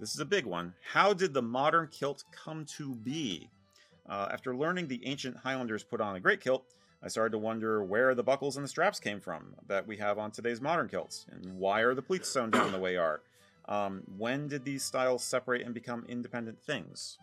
this is a big one. How did the modern kilt come to be? After learning the ancient Highlanders put on a great kilt, I started to wonder where the buckles and the straps came from that we have on today's modern kilts, and why are the pleats sewn down the way they are? When did these styles separate and become independent things?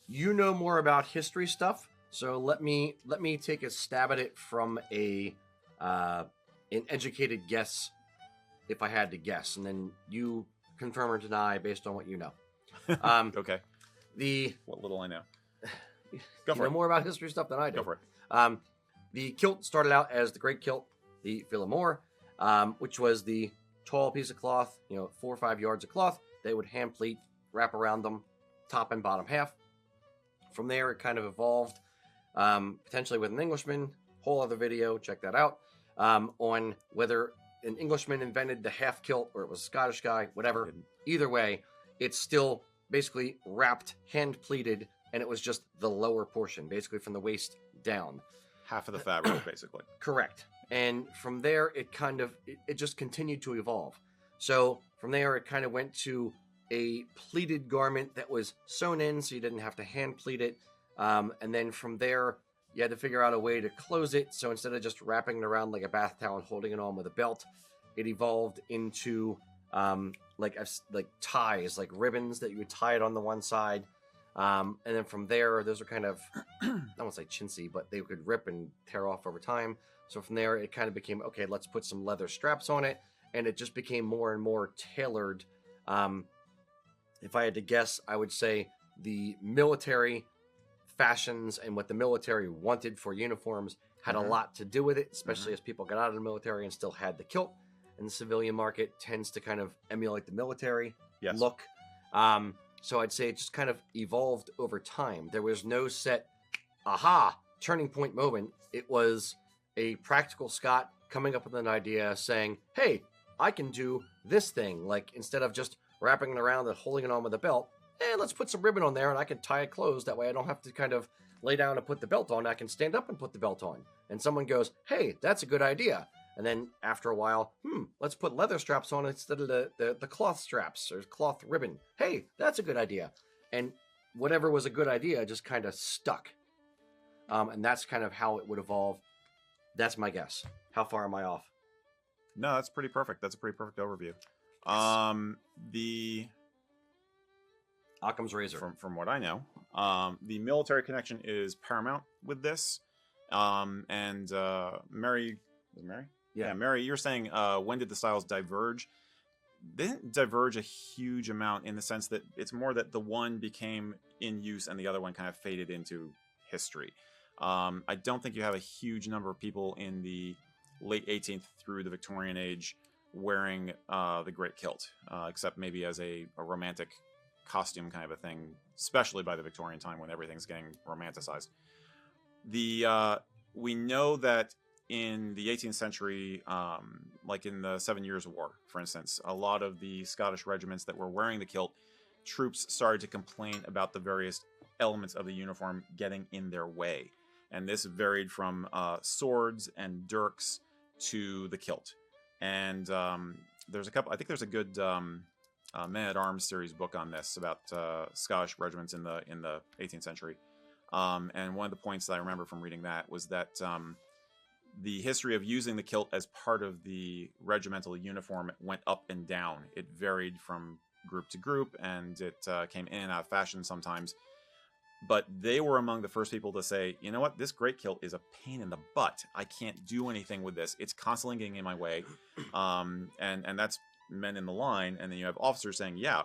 You know more about history stuff, so let me take a stab at it from an educated guess, if I had to guess, and then you confirm or deny based on what you know. Okay. What little I know. Go for it. You know more about history stuff than I do. Go for it. The kilt started out as the Great Kilt, the Feileadh Mòr, which was the tall piece of cloth, 4 or 5 yards of cloth. They would hand pleat, wrap around them, top and bottom half. From there, it kind of evolved, potentially with an Englishman. Whole other video, check that out, on whether an Englishman invented the half kilt or it was a Scottish guy, whatever. Either way, it's still basically wrapped, hand pleated, and it was just the lower portion, basically from the waist down. Half of the fabric, basically. Correct. And from there, it just continued to evolve. So from there, it kind of went to a pleated garment that was sewn in, so you didn't have to hand pleat it. And then from there, you had to figure out a way to close it. So instead of just wrapping it around like a bath towel and holding it on with a belt, it evolved into like ties, like ribbons that you would tie it on the one side. And then from there, those are kind of, I don't want to say chintzy, but they could rip and tear off over time. So from there, it kind of became, okay, let's put some leather straps on it. And it just became more and more tailored. If I had to guess, I would say the military fashions and what the military wanted for uniforms had a lot to do with it, especially as people got out of the military and still had the kilt. And the civilian market tends to kind of emulate the military look. So I'd say it just kind of evolved over time. There was no set, turning point moment. It was a practical Scot coming up with an idea saying, hey, I can do this thing. Like, instead of just wrapping it around and holding it on with a belt, let's put some ribbon on there and I can tie it closed. That way I don't have to kind of lay down and put the belt on. I can stand up and put the belt on. And someone goes, hey, that's a good idea. And then after a while, let's put leather straps on instead of the cloth straps or cloth ribbon. Hey, that's a good idea. And whatever was a good idea just kind of stuck. And that's kind of how it would evolve. That's my guess. How far am I off? No, that's pretty perfect. That's a pretty perfect overview. The Occam's razor. From what I know, the military connection is paramount with this. And Mary, was it Mary? Yeah, Mary, you're saying when did the styles diverge? They didn't diverge a huge amount in the sense that it's more that the one became in use and the other one kind of faded into history. I don't think you have a huge number of people in the late 18th through the Victorian age wearing the Great Kilt, except maybe as a romantic costume kind of a thing, especially by the Victorian time when everything's getting romanticized. We know that in the 18th century, like in the 7 Years' War, for instance, a lot of the Scottish regiments that were wearing the kilt, troops started to complain about the various elements of the uniform getting in their way. And this varied from swords and dirks to the kilt. And there's a couple, I think there's a good Men-at-Arms series book on this about Scottish regiments in the 18th century. And one of the points that I remember from reading that was that the history of using the kilt as part of the regimental uniform went up and down. It varied from group to group, and it came in and out of fashion sometimes. But they were among the first people to say, you know what, this great kilt is a pain in the butt. I can't do anything with this. It's constantly getting in my way. And that's men in the line. And then you have officers saying, yeah,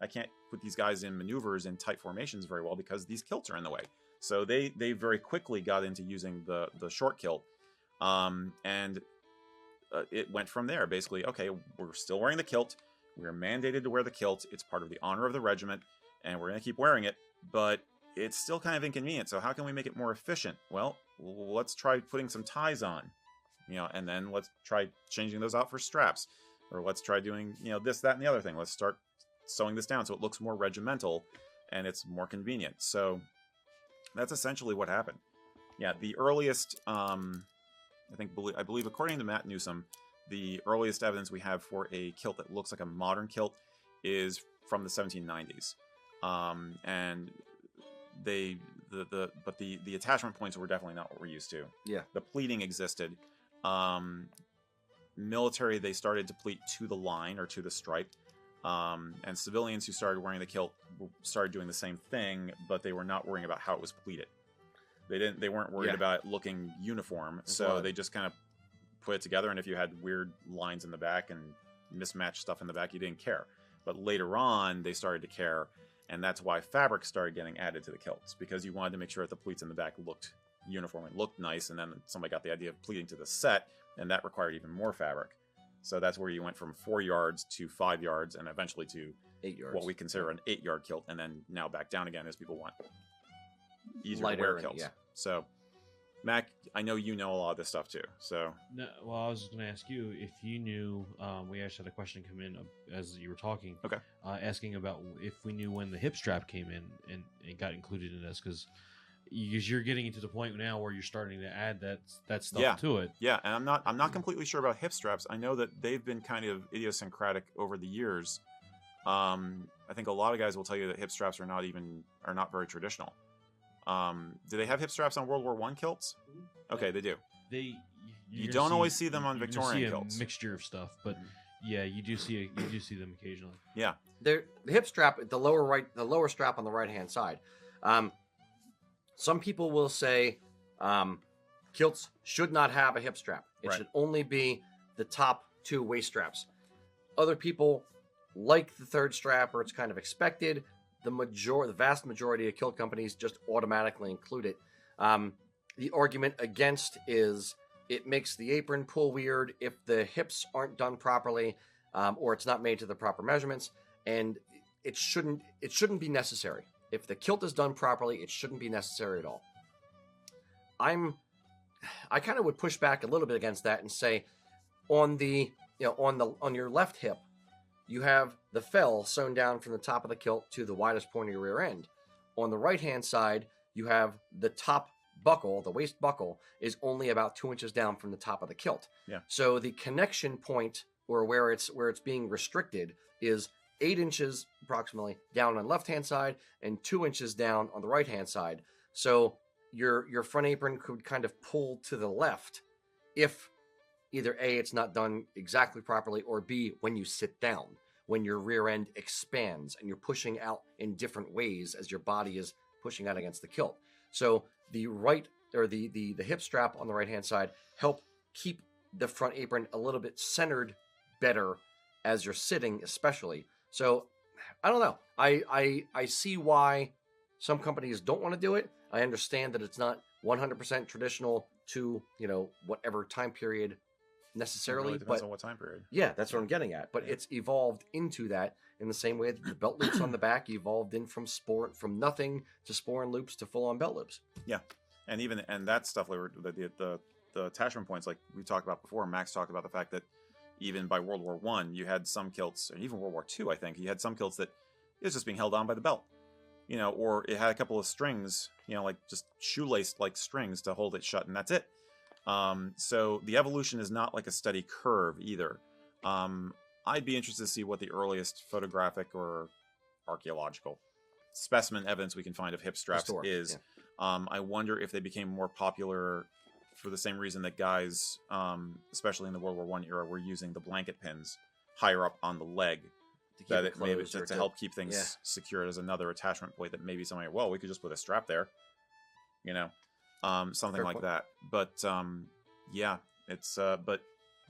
I can't put these guys in maneuvers in tight formations very well because these kilts are in the way. So they very quickly got into using the short kilt. And it went from there. Basically, okay, we're still wearing the kilt. We're mandated to wear the kilt. It's part of the honor of the regiment, and we're going to keep wearing it. But it's still kind of inconvenient. So how can we make it more efficient? Well, let's try putting some ties on, and then let's try changing those out for straps, or let's try doing, this, that, and the other thing. Let's start sewing this down so it looks more regimental and it's more convenient. So that's essentially what happened. Yeah, the earliest, I believe, according to Matt Newsom, the earliest evidence we have for a kilt that looks like a modern kilt is from the 1790s, and the attachment points were definitely not what we're used to. Yeah. The pleating existed. Military, they started to pleat to the line or to the stripe. And civilians who started wearing the kilt started doing the same thing, but they were not worrying about how it was pleated. They weren't worried about it looking uniform, so they just kind of put it together, and if you had weird lines in the back and mismatched stuff in the back, you didn't care. But later on, they started to care, and that's why fabric started getting added to the kilts, because you wanted to make sure that the pleats in the back looked uniform and looked nice, and then somebody got the idea of pleating to the set, and that required even more fabric. So that's where you went from 4 yards to 5 yards, and eventually to 8 yards. What we consider an 8-yard kilt, and then now back down again as people want easier Lighter to wear kilts. So, Mac, I know you know a lot of this stuff too. So, no, well, I was just going to ask you if you knew. We actually had a question come in as you were talking. Okay. Asking about if we knew when the hip strap came in and got included in this, because you're getting into the point now where you're starting to add that stuff to it. Yeah, and I'm not completely sure about hip straps. I know that they've been kind of idiosyncratic over the years. I think a lot of guys will tell you that hip straps are not very traditional. Do they have hip straps on World War I kilts? Okay, they do. You don't always see them on Victorian kilts. A mixture of stuff, but yeah, you do see them occasionally. Yeah, the hip strap, the lower strap on the right hand side. Some people will say kilts should not have a hip strap. It should only be the top 2 waist straps. Other people like the third strap, or it's kind of expected. The vast majority of kilt companies just automatically include it. The argument against is it makes the apron pull weird if the hips aren't done properly, or it's not made to the proper measurements, and it shouldn't be necessary. If the kilt is done properly, it shouldn't be necessary at all. I kind of would push back a little bit against that and say, on your left hip, you have the fell sewn down from the top of the kilt to the widest point of your rear end. On the right-hand side, you have the top buckle, the waist buckle, is only about 2 inches down from the top of the kilt. Yeah. So the connection point, or where it's being restricted, is 8 inches approximately down on the left-hand side and 2 inches down on the right-hand side. So your front apron could kind of pull to the left if either A, it's not done exactly properly, or B, when you sit down, when your rear end expands and you're pushing out in different ways as your body is pushing out against the kilt. So the hip strap on the right-hand side help keep the front apron a little bit centered better as you're sitting, especially. So I don't know. I see why some companies don't want to do it. I understand that it's not 100% traditional to, whatever time period necessarily. It really depends on what time period. Yeah, that's what I'm getting at. But it's evolved into that in the same way that the belt loops on the back evolved in from nothing to sporran loops to full-on belt loops. Yeah, and that stuff, the attachment points, like we talked about before. Max talked about the fact that even by World War I, you had some kilts, and even World War II, I think, you had some kilts that it was just being held on by the belt, or it had a couple of strings, like just shoelaced like strings to hold it shut, and that's it. So the evolution is not like a steady curve either. I'd be interested to see what the earliest photographic or archaeological specimen evidence we can find of hip straps is. Yeah. I wonder if they became more popular for the same reason that guys, especially in the World War I era, were using the blanket pins higher up on the leg, that it maybe to help keep things secured as another attachment point. That maybe somebody, we could just put a strap there, something Fair like point. That. But it's but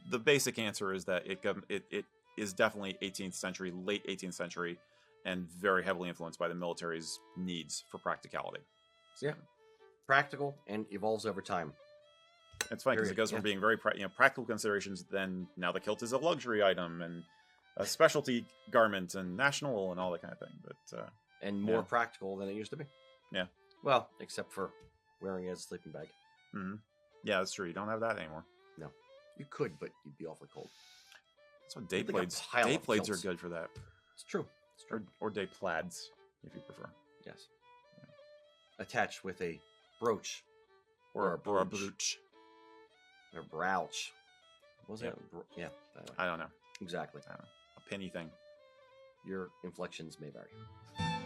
the basic answer is that it is definitely 18th century, late 18th century, and very heavily influenced by the military's needs for practicality. So, yeah, practical and evolves over time. It's funny because it goes from being very practical considerations. Then now the kilt is a luxury item and a specialty garment and national and all that kind of thing. But and more practical than it used to be. Yeah. Well, except for wearing it as a sleeping bag. Mm-hmm. Yeah, that's true. You don't have that anymore. No, you could, but you'd be awfully cold. That's what day plaids. Day plaids are good for that. It's true. It's true. Or day plaids, if you prefer. Yes. Yeah. Attached with a brooch. Or a brooch. Or brouch. Was it? Yeah. I don't know. Exactly. I don't know. A penny thing. your inflections may vary.